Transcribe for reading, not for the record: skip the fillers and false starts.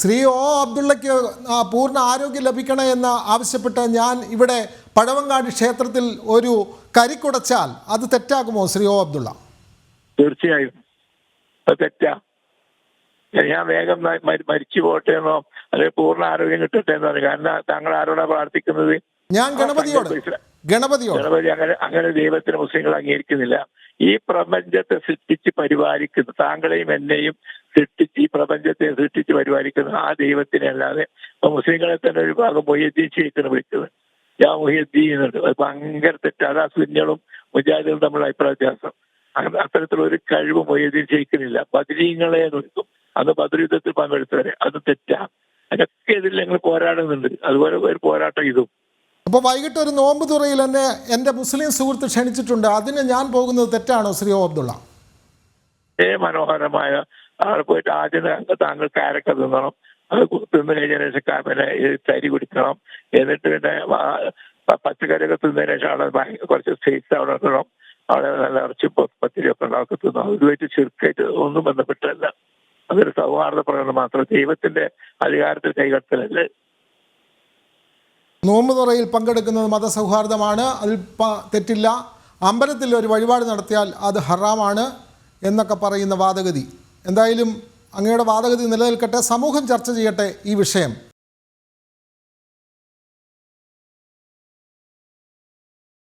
Shri O അബ്ദുള്ളയ്ക്ക് പൂർണ്ണ ആരോഗ്യം ലഭിക്കണേ എന്ന് ആവശ്യപ്പെട്ട് ഞാൻ ഇവിടെ പഴവങ്ങാടി ക്ഷേത്രത്തിൽ ഒരു കരിക്കുടച്ചാൽ അത് തെറ്റാകുമോ ശ്രീ ഒ അബ്ദുള്ള? തീർച്ചയായും അത് തെറ്റാ. ഞാൻ വേഗം മരിച്ചു പോട്ടെ എന്നോ അല്ലെങ്കിൽ പൂർണ്ണ ആരോഗ്യം കിട്ടട്ടെ എന്ന് പറയും. കാരണം താങ്കൾ ആരോടാ പ്രാർത്ഥിക്കുന്നത്? ഞാൻ ഗണപതി അങ്ങനെ ദൈവത്തിന് മുസ്ലിങ്ങൾ അംഗീകരിക്കുന്നില്ല. ഈ പ്രപഞ്ചത്തെ സൃഷ്ടിച്ച് പരിപാലിക്കുന്ന താങ്കളെയും എന്നെയും സൃഷ്ടിച്ച് ഈ പ്രപഞ്ചത്തെ സൃഷ്ടിച്ച് പരിപാലിക്കുന്ന ആ ദൈവത്തിനെ അല്ലാതെ മുസ്ലിങ്ങളെ തന്നെ ഒരു ഭാഗം മൊയ്യദ്ദീൻ ഷെയ്ഖിനെ വിളിക്കുന്നത്. ഞാൻ മൊയ്യദ്ദീൻ എന്നുണ്ട്. അത് ഭയങ്കര തെറ്റാണ്. ആ സുന്നികളും മുജാഹിദുകളും തമ്മിലുള്ള അഭിപ്രായ വ്യത്യാസം. അത്തരത്തിലൊരു കഴിവ് മൊയ്യദ്ദീൻ ഷെയ്ഖിനില്ല. ബദരീങ്ങളെ വിളിക്കും. അന്ന് ബദർ യുദ്ധത്തിൽ പങ്കെടുത്തവരെ. അത് തെറ്റാ. അതൊക്കെ എതിരെ ഞങ്ങൾ പോരാടുന്നുണ്ട്. അതുപോലെ ഒരു പോരാട്ടം ഇതും. അപ്പോൾ വൈകിട്ട് ഒരു നോമ്പ് തുറയിൽ എന്നെ എൻ്റെ മുസ്ലിം സുഹൃത്ത് ക്ഷണിച്ചിട്ടുണ്ട്. അതിന് ഞാൻ പോകുന്നത് തെറ്റാണോ ശ്രീ ഒ അബ്ദുള്ള? മനോഹരമായ അവിടെ പോയിട്ട് ആദ്യം താങ്കൾ കാരക്ക തിന്നണം. അത് തിന്നു കഴിഞ്ഞതിന് ശേഷം പിന്നെ തരി കുടിക്കണം. എന്നിട്ട് പിന്നെ പച്ചക്കറിയൊക്കെ തിന്നതിന് ശേഷം അവിടെ കുറച്ച് സ്പേസ് അവിടെ ഇടണം. അവിടെ നല്ല ഇറച്ചി പത്തിരിയൊക്കെ ഉണ്ടാക്കി തിന്നണം. ഇതുമായിട്ട് ചുരുക്കായിട്ട് ഒന്നും ബന്ധപ്പെട്ടല്ല. അതൊരു സൗഹാർദ്ദ പ്രകടനം മാത്രം. ദൈവത്തിന്റെ അധികാരത്തിൽ കൈകടത്തലല്ലേ. നോമ്പ് തുറയിൽ പങ്കെടുക്കുന്നത് മതസൗഹാർദ്ദമാണ്, അതിൽ തെറ്റില്ല. അമ്പലത്തിൽ ഒരു വഴിപാട് നടത്തിയാൽ അത് ഹറാമാണ് എന്നൊക്കെ പറയുന്ന വാദഗതി. എന്തായാലും അങ്ങയുടെ വാദഗതി നിലനിൽക്കട്ടെ. സമൂഹം ചർച്ച ചെയ്യട്ടെ ഈ വിഷയം.